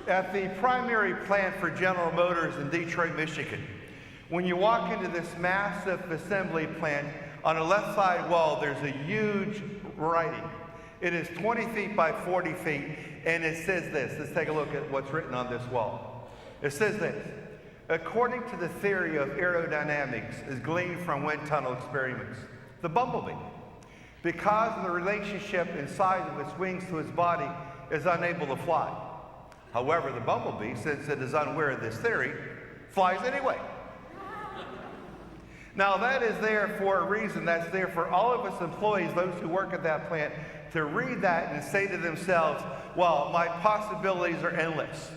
at the primary plant for General Motors in Detroit, Michigan. When you walk into this massive assembly plant, on the left side wall, there's a huge writing. It is 20 feet by 40 feet, and it says this. Let's take a look at what's written on this wall. It says this: according to the theory of aerodynamics is gleaned from wind tunnel experiments, the bumblebee, because of the relationship in size of its wings to its body, is unable to fly. However, the bumblebee, since it is unaware of this theory, flies anyway. Now that is there for a reason. That's there for all of us employees, those who work at that plant, to read that and say to themselves, well, my possibilities are endless.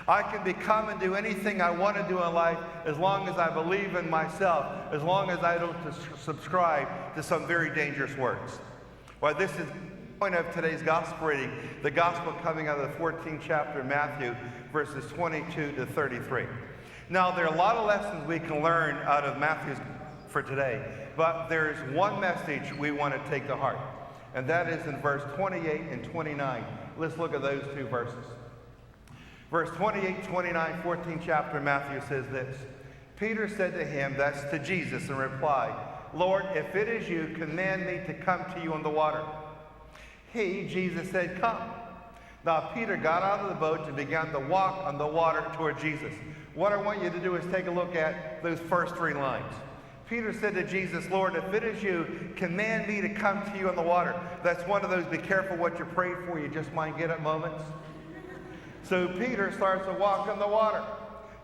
I can become and do anything I want to do in life as long as I believe in myself, as long as I don't subscribe to some very dangerous words. Well, this is the point of today's gospel reading, the gospel coming out of the 14th chapter of Matthew, verses 22 to 33. Now, there are a lot of lessons we can learn out of Matthew's for today, but there's one message we want to take to heart, and that is in verse 28 and 29. Let's look at those two verses. Verse 28, 29, 14th chapter of Matthew says this: Peter said to him, that's to Jesus, in reply, Lord, if it is you, command me to come to you on the water. He, Jesus, said, come. Now Peter got out of the boat and began to walk on the water toward Jesus. What I want you to do is take a look at those first three lines. Peter said to Jesus, Lord, if it is you, command me to come to you on the water. That's one of those be careful what you pray for, you just might get at moments. So Peter starts to walk on the water.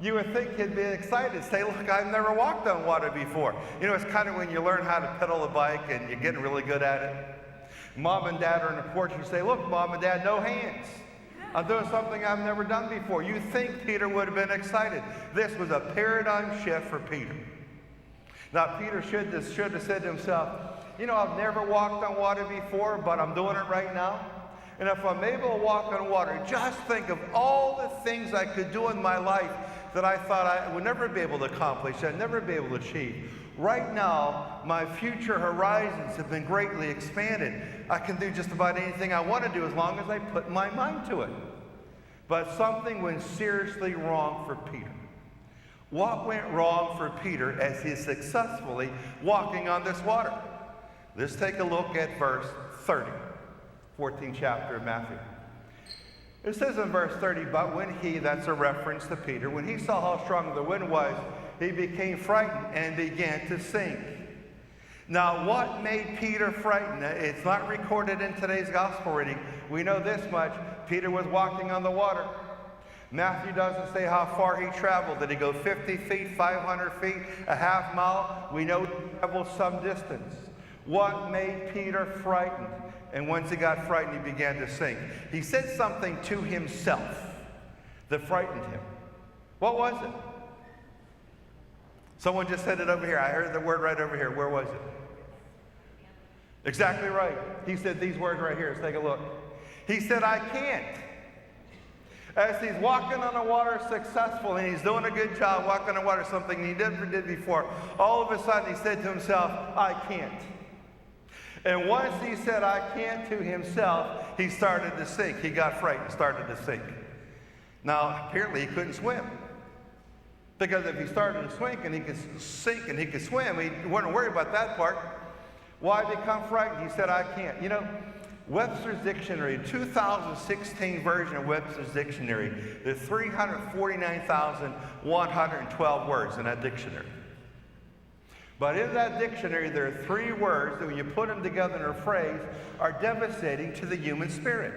You would think he'd be excited, say, look, I've never walked on water before. You know, it's kind of when you learn how to pedal a bike and you're getting really good at it. Mom and dad are on the porch, you say, look, Mom and Dad, no hands. I'm doing something I've never done before. You think Peter would have been excited. This was a paradigm shift for Peter. Now, Peter should have said to himself, you know, I've never walked on water before, but I'm doing it right now. And if I'm able to walk on water, just think of all the things I could do in my life that I thought I would never be able to accomplish, I'd never be able to achieve. Right now, my future horizons have been greatly expanded. I can do just about anything I want to do as long as I put my mind to it. But something went seriously wrong for Peter. What went wrong for Peter as he's successfully walking on this water? Let's take a look at verse 30, 14th chapter of Matthew. It says in verse 30, but when he, that's a reference to Peter, when he saw how strong the wind was, he became frightened and began to sink. Now, what made Peter frightened? It's not recorded in today's gospel reading. We know this much. Peter was walking on the water. Matthew doesn't say how far he traveled. Did he go 50 feet, 500 feet, a half mile? We know he traveled some distance. What made Peter frightened? And once he got frightened, he began to sink. He said something to himself that frightened him. What was it? Someone just said it over here. I heard the word right over here. Where was it? Exactly right. He said these words right here. Let's take a look. He said, I can't. As he's walking on the water successful, and he's doing a good job walking on the water, something he never did before, all of a sudden he said to himself, I can't. And once he said, I can't to himself, he started to sink. He got frightened, started to sink. Now, apparently he couldn't swim. Because if he started to sink and he could sink and he could swim, he wouldn't worry about that part. Why become frightened? He said, I can't. You know, Webster's Dictionary, 2016 version of Webster's Dictionary, there's 349,112 words in that dictionary. But in that dictionary, there are three words that when you put them together in a phrase are devastating to the human spirit.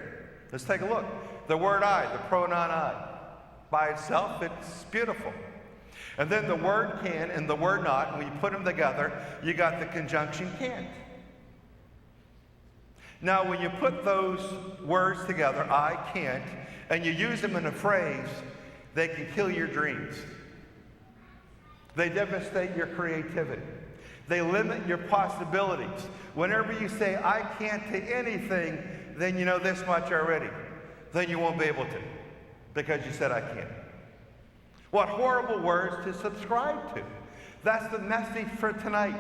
Let's take a look. The word I, the pronoun I. By itself, it's beautiful. And then the word can and the word not, and when you put them together, you got the conjunction can't. Now, when you put those words together, I can't, and you use them in a phrase, they can kill your dreams. They devastate your creativity. They limit your possibilities. Whenever you say, I can't to anything, then you know this much already. Then you won't be able to, because you said I can't. What horrible words to subscribe to. That's the message for tonight.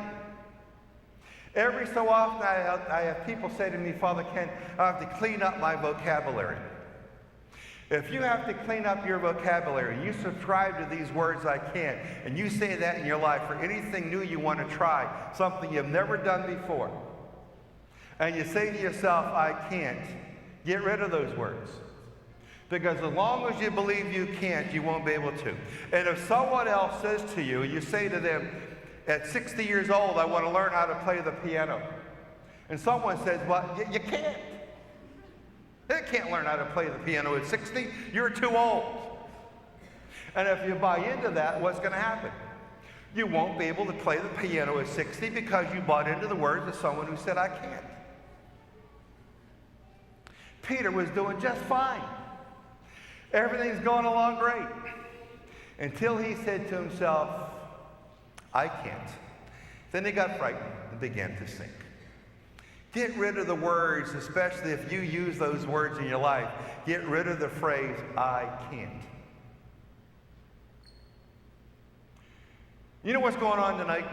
Every so often I have people say to me, Father Ken, I have to clean up my vocabulary. If you have to clean up your vocabulary, you subscribe to these words, I can't, and you say that in your life for anything new you want to try, something you've never done before, and you say to yourself, I can't, get rid of those words. Because as long as you believe you can't, you won't be able to. And if someone else says to you, you say to them, at 60 years old, I want to learn how to play the piano. And someone says, well, you can't. You can't learn how to play the piano at 60. You're too old. And if you buy into that, what's going to happen? You won't be able to play the piano at 60 because you bought into the words of someone who said, I can't. Peter was doing just fine. Everything's going along great. Until he said to himself, I can't. Then he got frightened and began to sink. Get rid of the words, especially if you use those words in your life. Get rid of the phrase, I can't. You know what's going on tonight?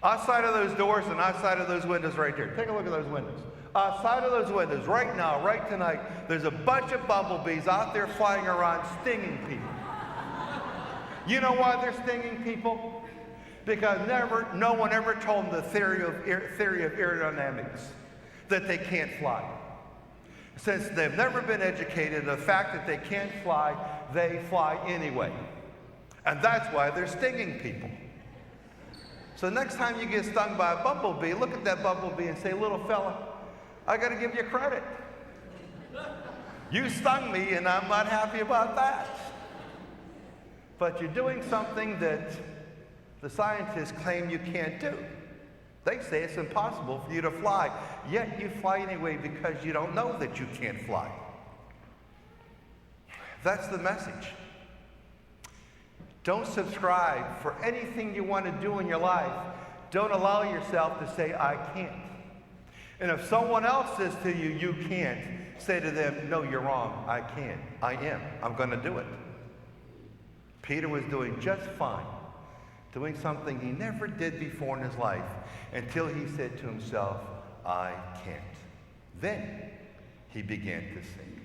Outside of those doors and outside of those windows right there. Take a look at those windows. Outside of those windows, right now, right tonight, there's a bunch of bumblebees out there flying around stinging people. You know why they're stinging people? Because no one ever told them the theory of aerodynamics, that they can't fly. Since they've never been educated, the fact that they can't fly, they fly anyway. And that's why they're stinging people. So next time you get stung by a bumblebee, look at that bumblebee and say, little fella, I got to give you credit. You stung me, and I'm not happy about that. But you're doing something that the scientists claim you can't do. They say it's impossible for you to fly, yet you fly anyway because you don't know that you can't fly. That's the message. Don't subscribe for anything you want to do in your life. Don't allow yourself to say, I can't. And if someone else says to you, you can't, say to them, no, you're wrong. I can't. I am. I'm going to do it. Peter was doing just fine, doing something he never did before in his life, until he said to himself, I can't. Then he began to sink.